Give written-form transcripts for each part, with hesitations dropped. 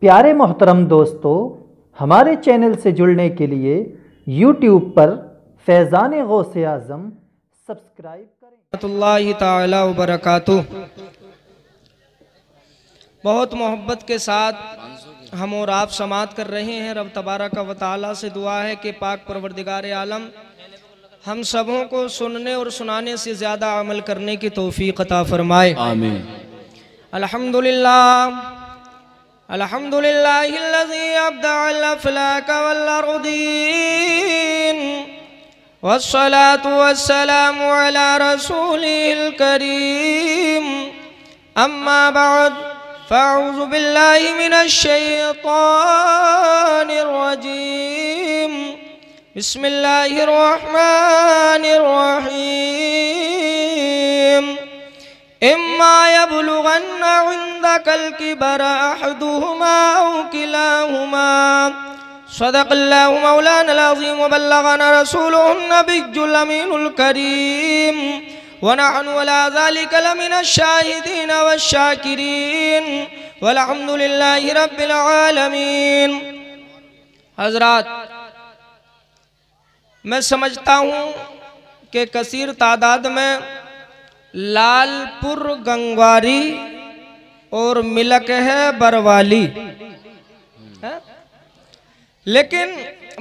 प्यारे मोहतरम दोस्तों, हमारे चैनल से जुड़ने के लिए YouTube पर फैज़ान गौसे आज़म सब्सक्राइब करें। रहमतुल्लाहि ताला व बरकातुहू। बहुत मोहब्बत के साथ हम और आप समात कर रहे हैं। रब तबारक व तआला से दुआ है कि पाक परवरदिगार आलम हम सबों को सुनने और सुनाने से ज़्यादा अमल करने की तौफीक अता फरमाए, आमीन। अल्हम्दुलिल्लाह अल्हम्दुलिल्लाहिल्लज़ी अब्दअल अफ़लाक वल अर्दीन वस्सलातु वस्सलामु अला रसूलिल करीम, अम्मा बअद फ़अऊज़ु बिल्लाहि मिनश शैतानिर रजीम। बिस्मिल्लाहिर रहमानिर रहीम। इम्मा यबलुगन्ना इंदकल किबरा अहदुहुमा औ किलाहुमा सदक़ल्लाहु मौलानल अज़ीम व बल्लगना रसूलुहुन नबियुल अमीनुल करीम व नहनु अला ज़ालिका लमिनश शाहिदीन वश्शाकिरीन वल्हम्दुलिल्लाहि रब्बिल आलमीन। हज़रात, मैं समझता हूँ कि कसीर तादाद में लालपुर गंगवारी और मिलक है बरवाली है? लेकिन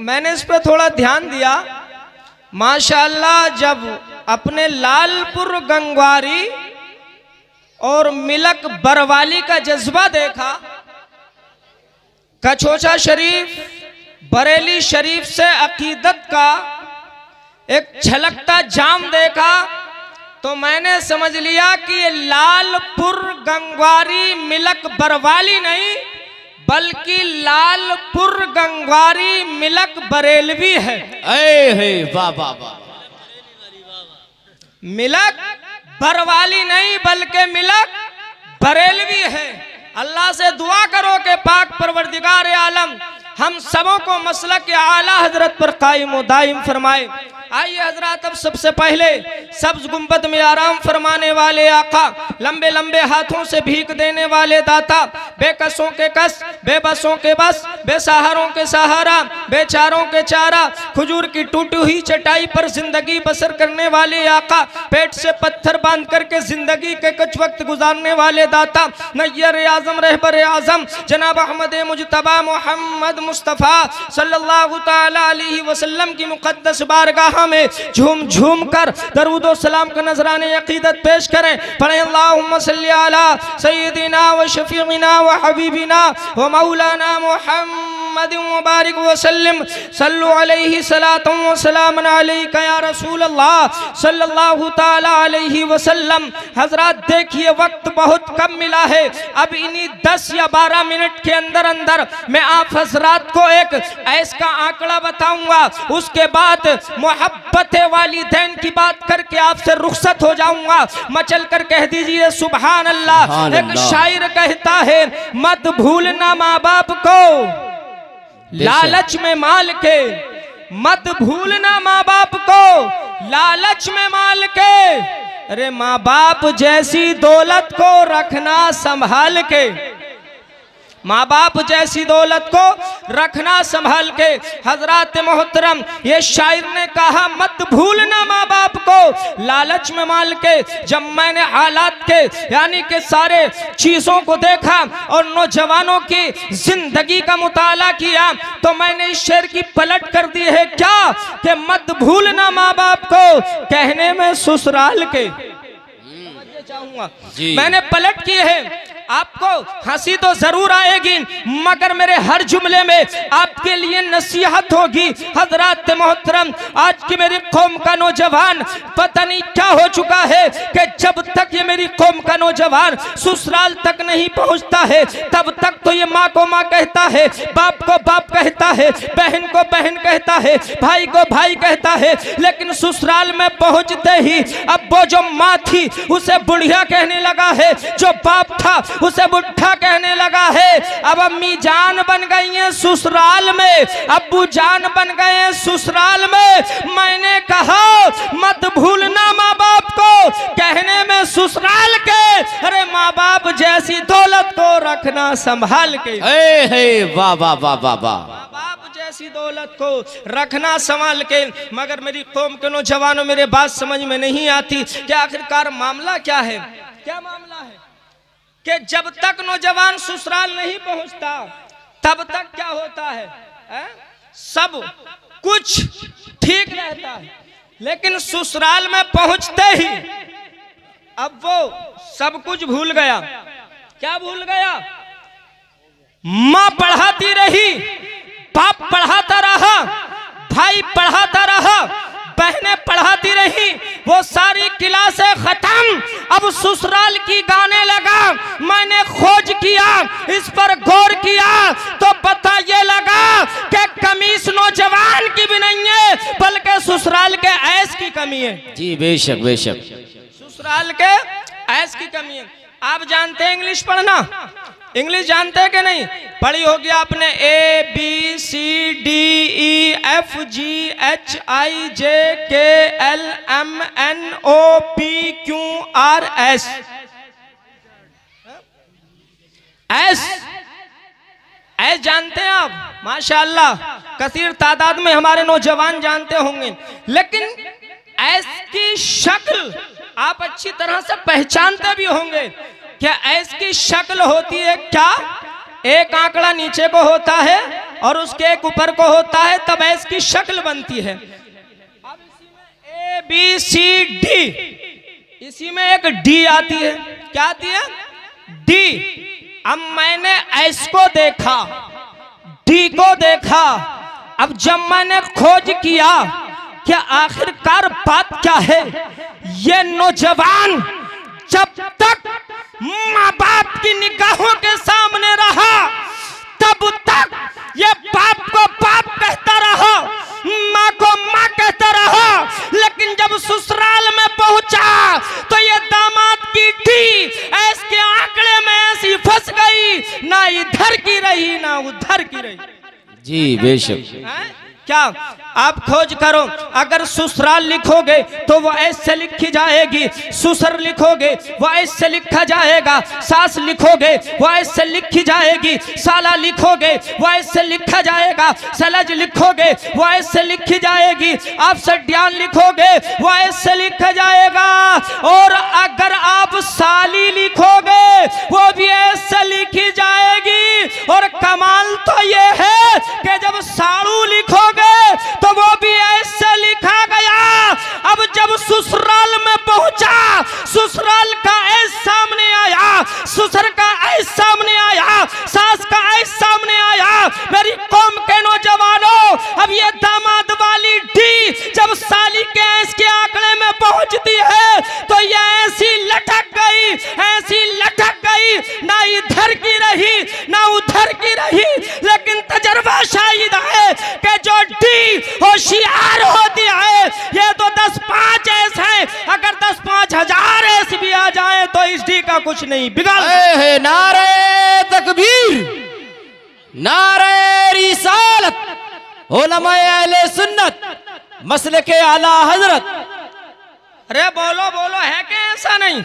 मैंने इस पर थोड़ा ध्यान दिया। माशाअल्लाह, जब अपने लालपुर गंगवारी और मिलक बरवाली का जज्बा देखा, कछोचा शरीफ बरेली शरीफ से अकीदत का एक छलकता जाम देखा, तो मैंने समझ लिया कि ये लालपुर गंगवारी मिलक बरवाली नहीं बल्कि लालपुर गंगवारी मिलक बरेलवी है। वाह वाह वाह। मिलक बरवाली नहीं बल्कि मिलक बरेलवी है। अल्लाह से दुआ करो कि पाक परवरदिगार आलम हम सबों को मसलक आला हजरत पर कायम व दायम फरमाए। आइए हजरात, अब सबसे पहले सब्ज गुंबद में आराम फरमाने वाले आका, लंबे लंबे हाथों से भीख देने वाले दाता, बेकसों के कस, बेबसों के बस, बेसहारों के सहारा, बेचारों के चारा, खजूर की टूटी हुई चटाई पर जिंदगी बसर करने वाले आका, पेट से पत्थर बांध करके जिंदगी के कुछ वक्त गुजारने वाले दाता, नय्यर आजम रहबर आजम जनाब अहमद मुजतबा मोहम्मद मुस्तफ़ा सल्लल्लाहु ताला अलैहि वसल्लम की मुक़द्दस बारगाह में झूम झूम कर दरूद व सलाम का नजराने अकीदत पेश करें। पढ़े अल्लाहुम्मा सल्ली अला सय्यदिना व शफीइना व हबीबिना व मौलाना मुहम्मद मुबारक व सल्लम सल्लु अलैहि सलातुम व सलामन अलैका या रसूल अल्लाह सल्लल्लाहु ताला अलैहि वसल्लम। हजरात, देखिए वक्त बहुत कम मिला है। अब इन्हीं 10 या 12 मिनट के अंदर अंदर मैं आप हजरात को एक ऐसा का आंकड़ा बताऊंगा। उसके बाद मोहब्बत वालिदैन की बात करके आपसे रुखसत हो जाऊंगा। मचल कर कह दीजिए सुभान अल्लाह। एक शायर कहता है, मत भूलना माँ बाप को लालच में माल के, मत भूलना माँ बाप को लालच में माल के, अरे माँ बाप जैसी दौलत को रखना संभाल के, माँ बाप जैसी दौलत को रखना संभाल के। हजरात मोहतरम, ये शायर ने कहा मत भूलना माँ बाप को लालच में माल के। जब मैंने हालात के यानी कि सारे चीजों को देखा और नौजवानों की जिंदगी का मुताला किया, तो मैंने इस शेर की पलट कर दी है क्या कि मत भूलना माँ बाप को कहने में ससुराल के। चाहूंगा मैंने पलट की है। आपको हंसी तो जरूर आएगी मगर मेरे हर जुमले में आपके लिए नसीहत होगी। हजरात मोहतरम, आज की मेरी कौम का नौजवान पता नहीं क्या हो चुका है कि जब तक ये मेरी कौम का नौजवान ससुराल तक नहीं पहुंचता है तब तक तो ये माँ को माँ कहता है, बाप को बाप कहता है, बहन को बहन कहता है, भाई को भाई कहता है, लेकिन ससुराल में पहुंचते ही अब वो जो माँ थी उसे बुढ़िया कहने लगा है, जो बाप था उसे बुढ़ा कहने लगा है। अब अम्मी जान बन गई हैं ससुराल में, अब्बू जान बन गए हैं ससुराल में। मैंने कहा मत भूलना माँ बाप को कहने में ससुराल के, अरे माँ बाप जैसी दौलत को रखना संभाल के। वाह वाह वाह वाह वाह। माँ बाप जैसी दौलत को रखना संभाल के। मगर मेरी कौम के नौजवानों, मेरे बात समझ में नहीं आती कि आखिरकार मामला क्या है। क्या मामला है कि जब तक नौजवान ससुराल नहीं पहुंचता तब तक क्या होता है, सब कुछ ठीक रहता है, लेकिन ससुराल में पहुंचते ही अब वो सब कुछ भूल गया। क्या भूल गया? माँ पढ़ाती रही, बाप पढ़ाता रहा, भाई पढ़ाता रहा, बहनें पढ़ाती रही, वो सारी क्लासें खत्म। अब ससुराल की गाने लगा। मैंने खोज किया, इस पर गौर किया तो पता ये लगा कि कमीज नौजवान की भी नहीं है, बल्कि ससुराल के ऐश की कमी है। जी बेशक बेशक, ससुराल के ऐश की कमी है। आप जानते हैं इंग्लिश पढ़ना? इंग्लिश जानते हैं कि नहीं? पढ़ी होगी आपने, ABCDEFGHIJKLMNOPQRS। ऐस जानते हैं आप? माशाअल्लाह कसीर तादाद में हमारे नौजवान जानते होंगे, लेकिन ऐस की शक्ल आप अच्छी तरह से पहचानते भी होंगे। क्या ऐस की शक्ल होती है क्या? एक आंकड़ा नीचे को होता है और उसके एक ऊपर को होता है, तब ऐस की शक्ल बनती है। अब इसी में ABCD, इसी में एक D आती है। क्या आती है? D। अब मैंने ऐस को देखा, D को देखा। अब जब मैंने खोज किया कि आखिरकार बात क्या है, ये नौजवान जब तक माँ बाप की निगाहों के सामने रहा तब तक ये बाप को बाप कहता रहा, माँ को माँ कहता रहा, लेकिन जब ससुराल में पहुंचा तो ये दामाद की डी ऐसे आंकड़े में ऐसी फंस गई, ना इधर की रही ना उधर की रही। जी बेशक। क्या आप खोज करो, अगर ससुराल लिखोगे तो वो ऐसे लिखी जाएगी, ससुर लिखोगे वो ऐसे लिखा जाएगा, सास लिखोगे वो ऐसे लिखी जाएगी, साला लिखोगे वो ऐसे लिखा जाएगा, सलज लिखोगे वो ऐसे लिखी जाएगी, आप सड्यान लिखोगे वो ऐसे लिखा जाएगा, और अगर आप साली लिखोगे वो भी ऐसे लिखी जाएगी। और कमाल तो ये है कि जब साड़ू लिखोगे तो वो भी ऐसे लिखा गया। अब जब ससुराल में पहुंचा, ससुराल का ऐस सामने आया, ससुर का ऐस सामने आया, सास का ऐस सामने आया। मेरी कौम के नौजवानों, अब ये दामाद वाली डी जब साली के ऐस के आंकड़े में पहुंचती है तो ये ऐसी लटक गई, ऐसी लटक गई, ना इधर की रही ना उधर की रही। लेकिन तजर्बा शाहिद है कि जो डी होशियार होती है, ये तो 10-5 ऐस है, अगर 10-5,000 ऐस भी आ जाए तो इस डी का कुछ नहीं बिगाड़। नारे तकबीर, नारे रिसालत, उलमाए अहले सुन्नत, मसलके आला हजरत। अरे बोलो बोलो, है क्या? ऐसा नहीं,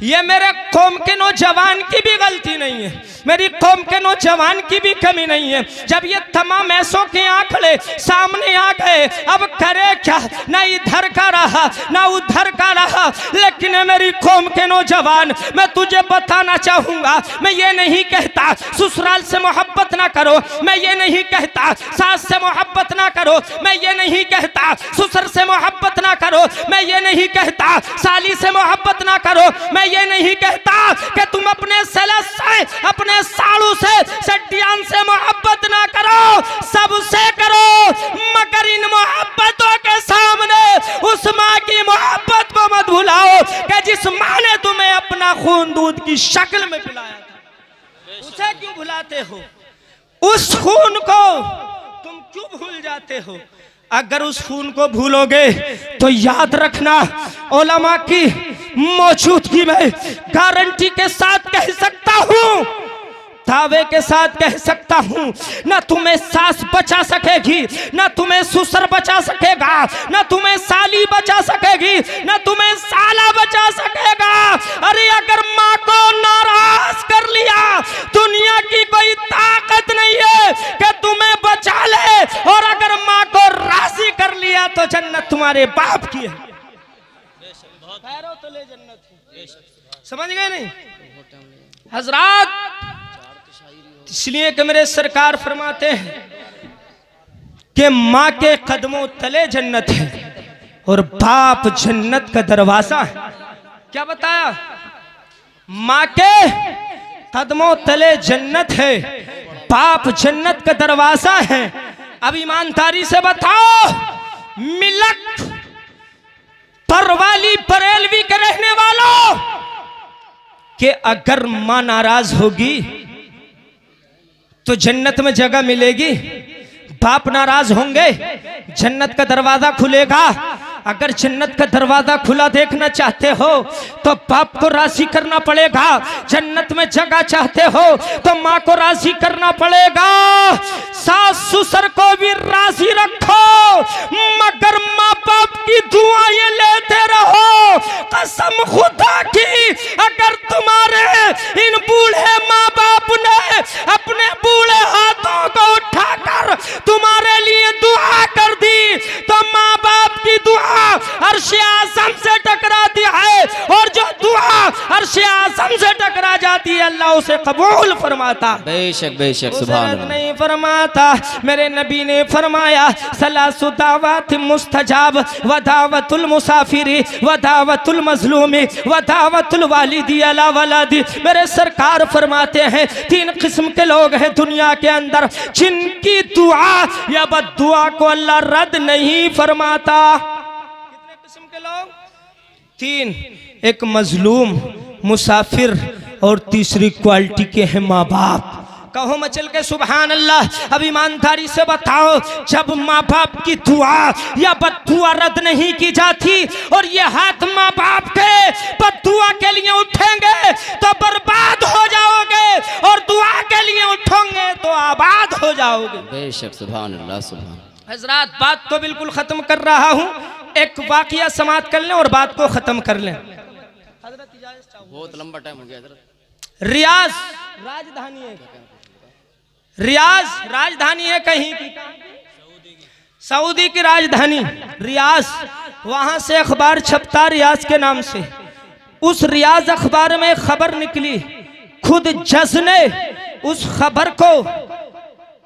ये मेरे कौम के नौजवान की भी गलती नहीं है, मेरी कौम के नौजवान की भी कमी नहीं है। जब ये तमाम ऐसों के आंकड़े सामने आ गए, अब करे क्या? ना इधर का रहा ना उधर का रहा। लेकिन मेरी कौम के नौजवान, मैं तुझे बताना चाहूंगा, मैं ये नहीं कहता ससुराल से मोहब्बत ना करो, मैं ये नहीं कहता सास से मोहब्बत ना करो, मैं ये नहीं कहता ससुर से मोहब्बत ना करो, मैं ये नहीं कहता साली से मोहब्बत ना करो, मैं ये नहीं कहता कि तुम अपने सलस से, अपने साड़ू से, सड्यान से मोहब्बत ना करो, सबसे करो, मगर इन मोहब्बतों के सामने उस माँ की मोहब्बत को मत भुलाओ कि जिस माँ ने तुम्हें अपना खून दूध की शक्ल में पिलाया था, उसे क्यों भुलाते हो? उस खून को तुम क्यों भूल जाते हो? अगर उस खून को भूलोगे तो याद रखना, उलमा की मौजूदगी में गारंटी के साथ कह सकता हूं दावे के साथ कह सकता हूं, न तुम्हें सास बचा सकेगी, न तुम्हें ससुर बचा सकेगा, न तुम्हें साली बचा सकेगी, न तुम्हें साला बचा सकेगा। अरे अगर माँ को नाराज कर लिया, दुनिया की कोई ताकत नहीं है कि तुम्हें बचा ले, और अगर माँ को राजी कर लिया तो जन्नत तुम्हारे बाप की है। तो ले जन्नत। समझ गए नहीं हजरात? इसलिए कि मेरे सरकार फरमाते हैं कि माँ के कदमों तले जन्नत है और बाप जन्नत का दरवाजा है। क्या बताया? माँ के कदमों तले जन्नत है, बाप जन्नत का दरवाजा है। अब ईमानदारी से बताओ, मिलक परवाली बरेलवी के रहने वालों, कि अगर मां नाराज होगी तो जन्नत में जगह मिलेगी? बाप नाराज होंगे, जन्नत का दरवाजा खुलेगा। अगर जन्नत का दरवाजा खुला देखना चाहते हो तो बाप को राजी करना पड़ेगा। जन्नत में जगह चाहते हो तो माँ को राजी करना पड़ेगा। सास ससुर को भी राजी रखो, मगर माँ बाप की दुआएं लेते रहो। कसम खुदा की, अगर तुम्हारे इन बूढ़े माँ बाप ने अपने बूढ़े हाथों को उठाकर तुम्हारे लिए दुआ कर दी तो माँ बाप की दुआ अर्श-ए आज़म से टकराती है, और जो दुआ अर्श-ए आज़म से टकरा जाती है अल्लाह उसे कबूल फरमाता। बेशक बेशक, सुभान अल्लाह। नहीं फरमाता। मेरे नबी ने फरमाया, सलासु दावत मुस्तजाब व दावतुल मुसाफिरी व दावतुल मजलूमी व दावतुल वालिदी अला वलादी। मेरे सरकार फरमाते हैं, 3 किस्म के लोग हैं दुनिया के अंदर जिनकी दुआ या बद्दुआ को अल्लाह रद्द नहीं फरमाता। कितने किस्म के लोग? 3। एक मजलूम, मुसाफिर, और तीसरी क्वालिटी के हैं माँ बाप। कहो मचल के सुभान अल्लाह। अब ईमानदारी से बताओ, जब माँ बाप की दुआ या बद्दुआ रद्द नहीं की जाती और ये हाथ माँ बाप के बद्दुआ के लिए उठेंगे तो बर्बाद हो जाओगे, और दुआ के लिए उठोगे तो आबाद हो जाओगे। बेशक, सुभान अल्लाह, सुभान। हजरात, बात को बिल्कुल खत्म कर रहा हूँ, एक वाकया समाप्त कर लें और बात को खत्म कर लें। बहुत लंबा टाइम हो गया हजरत। रियाज राजधानी है, रियाज राजधानी है कहीं की, सऊदी की राजधानी रियाज। वहां से अखबार छपता रियाज के नाम से। उस रियाज अखबार में खबर निकली, खुद जज ने उस खबर को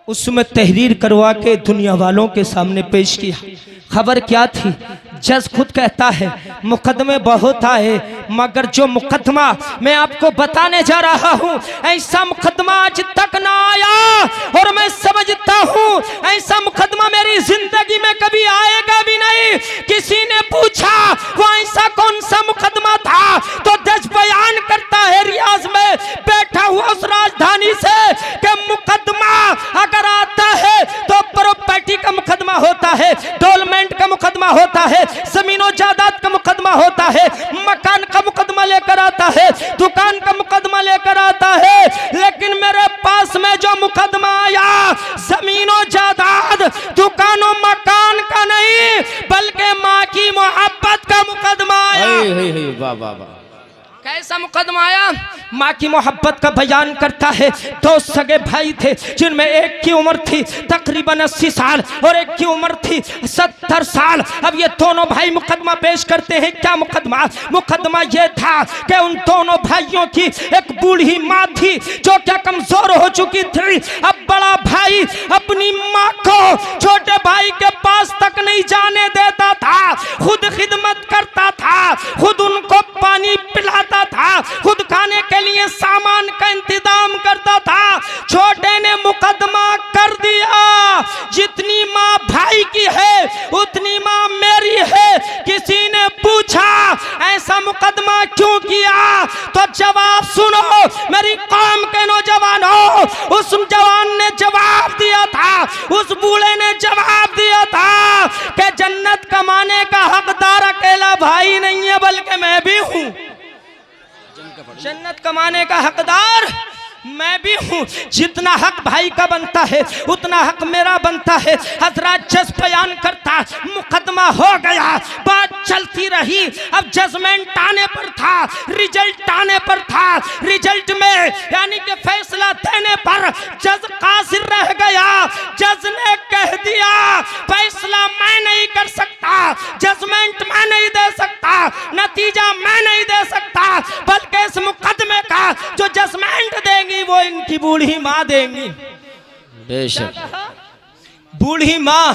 उसमें तहरीर करवा के दुनिया वालों के सामने पेश किया। खबर क्या थी? जज खुद कहता है मुकदमे बहुत आए, मगर जो मुकदमा मैं आपको बताने जा रहा हूँ, ऐसा मुकदमा आज तक ना आया, और मैं समझता हूँ ऐसा मुकदमा मेरी जिंदगी में कभी आएगा भी नहीं। किसी ने पूछा वो ऐसा कौन सा मुकदमा था, तो जज बयान करता है रियाज में बैठा हुआ उस राजधानी से कि मुकदमा अगर आता है तो प्रॉपर्टी का मुकदमा होता है, डोलमेंट का मुकदमा होता है, जमीनों जायदाद का मुकदमा होता है, मकान का मुकदमा लेकर आता है, दुकान का मुकदमा लेकर आता है। लेकिन मेरे पास में जो मुकदमा आया, जमीनों जायदाद दुकानों मकान का नहीं, बल्कि माँ की मोहब्बत का मुकदमा आया। वाह वाह वाह। कैसा मुकदमा आया? माँ की मोहब्बत का बयान करता है। 2 सगे भाई थे जिनमें एक की उम्र थी तकरीबन 80 साल और एक की उम्र थी 70 साल। अब ये दोनों भाई मुकदमा पेश करते हैं। क्या मुकदमा? मुकदमा ये था कि उन दोनों भाइयों की एक बूढ़ी माँ थी जो क्या कमजोर हो चुकी थी। अब बड़ा भाई अपनी माँ को छोटे भाई के पास तक नहीं जाने देता था, खुद खिदमत करता था, खुद उनको पानी पिलाता था, खुद खाने के लिए सामान का इंतजाम करता था। छोटे ने मुकदमा कर दिया, जितनी माँ भाई की है उतनी माँ मेरी है। किसी ने पूछा ऐसा मुकदमा क्यों किया, तो जवाब सुनो मेरी कौम के नौजवानों। उस जवान ने जवाब दिया था, उस बूढ़े ने जवाब दिया था कि जन्नत कमाने का हकदार अकेला भाई नहीं है, बल्कि मैं भी हूँ। जन्नत कमाने का हकदार मैं भी हूँ, जितना हक भाई का बनता है उतना हक मेरा बनता है। हजरत जज बयान करता, मुकदमा हो गया, बात चलती रही, अब जजमेंट आने पर था, रिजल्ट आने पर था। रिजल्ट में यानी कि फैसला देने पर जज कासिर रह गया। जज ने कह दिया फैसला मैं नहीं कर सकता, जजमेंट मैं नहीं दे सकता, नतीजा मैं नहीं दे सकता, बल्कि इस मुकदमे का जो जजमेंट देंगी वो इनकी बूढ़ी माँ देंगी। बेशक। बूढ़ी माँ,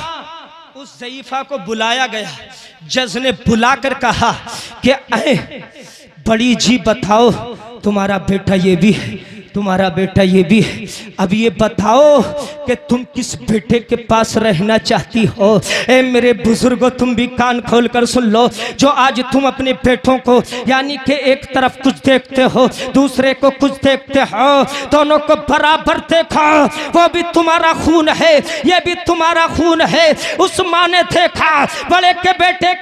उस ज़ईफा को बुलाया गया। जज ने बुलाकर कहा कि अरे बड़ी जी बताओ, तुम्हारा बेटा ये भी है, तुम्हारा बेटा ये भी है, अब ये बताओ कि तुम किस बेटे के पास रहना चाहती हो। ए मेरे बुजुर्गों, तुम भी कान खोल कर सुन लो। जो आज तुम अपने बेटों को यानी कि एक तरफ कुछ देखते हो, दूसरे को कुछ देखते हो, दोनों को बराबर देखो। वो भी तुम्हारा खून है, ये भी तुम्हारा खून है। उस माँ ने देखा बड़े बेटे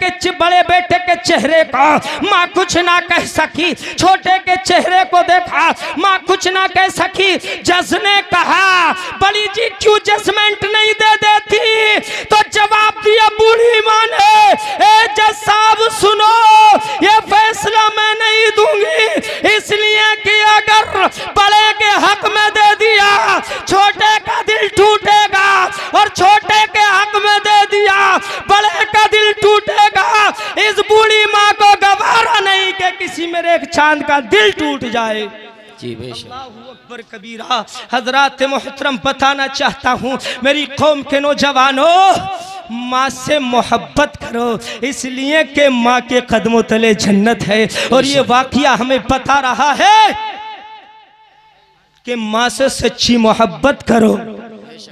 के चेहरे को, माँ कुछ ना कह सकी। छोटे के चेहरे को देखा, माँ कुछ ना कह सकी। जज ने कहा बड़ी जी क्यों जजमेंट नहीं दे देती? तो जवाब दिया बूढ़ी माँ ने, ए जज साहब सुनो, ये फैसला मैं नहीं दूंगी, इसलिए कि अगर बड़े के हक में दे दिया छोटे का दिल टूटेगा, और छोटे के हक में दे दिया बड़े का दिल टूटेगा। इस बूढ़ी माँ को गवारा नहीं कि किसी मेरे एक चांद का दिल टूट जाए। जी बेशक। अल्लाहु अकबर कबीरा। हजरात मोहतरम, बताना चाहता हूँ मेरी कौम के नौजवानों, माँ से मोहब्बत करो, इसलिए कि माँ के कदमों तले जन्नत है। और ये वाकया हमें बता रहा है कि माँ से सच्ची मोहब्बत करो।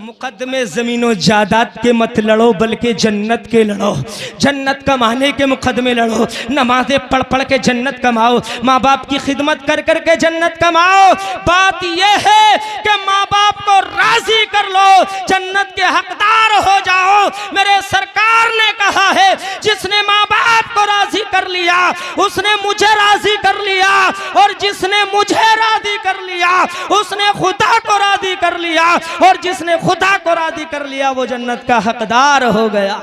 मुकदमे जमीनों जायदाद के मत लड़ो, बल्कि जन्नत के लड़ो। जन्नत कमाने के मुकदमे लड़ो। नमाजें पढ़ पढ़ के जन्नत कमाओ, माँ बाप की खिदमत कर कर के जन्नत कमाओ। बात यह है कि माँ बाप को राजी कर लो, जन्नत के हकदार हो जाओ। मेरे सरकार ने कहा है जिसने माँ बाप को राजी कर लिया उसने मुझे राजी कर लिया, और जिसने मुझे राजी कर लिया उसने खुदा को राजी कर लिया, और जिसने खुदा को राजी कर लिया वो जन्नत का हकदार हो गया।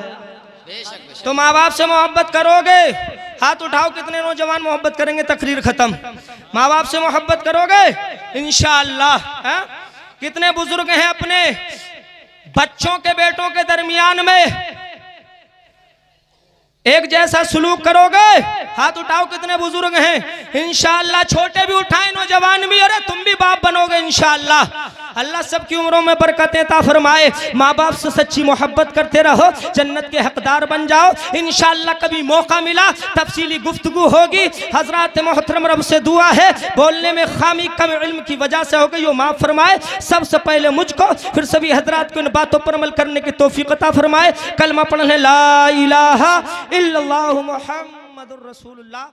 तो माँ बाप से मोहब्बत करोगे? हाथ उठाओ, कितने नौजवान मोहब्बत करेंगे? तकरीर खत्म। माँ बाप से मोहब्बत करोगे इंशाअल्लाह? कितने बुजुर्ग हैं अपने बच्चों के बेटों के दरमियान में एक जैसा सलूक करोगे? हाथ उठाओ, कितने बुजुर्ग हैं? इंशाअल्लाह। छोटे भी उठाएं, नौजवान भी। अरे तुम भी बाप बनोगे इंशाअल्लाह। अल्लाह सबकी उम्रों में बरकतें अता फरमाए। माँ बाप से सच्ची मोहब्बत करते रहो, जन्नत के हकदार बन जाओ इंशाअल्लाह। कभी मौका मिला तफसीली गुफ्तगू होगी। हजरात मोहतरम, रब से दुआ है बोलने में खामी कम इल्म की वजह से हो गई, वो माफ फरमाए। सबसे पहले मुझको, फिर सभी हजरात को इन बातों पर अमल करने की तौफीक अता फरमाए। कलमा पढ़ने ला इलाहा इल्लल्लाहु मुहम्मदुर रसूलुल्लाह।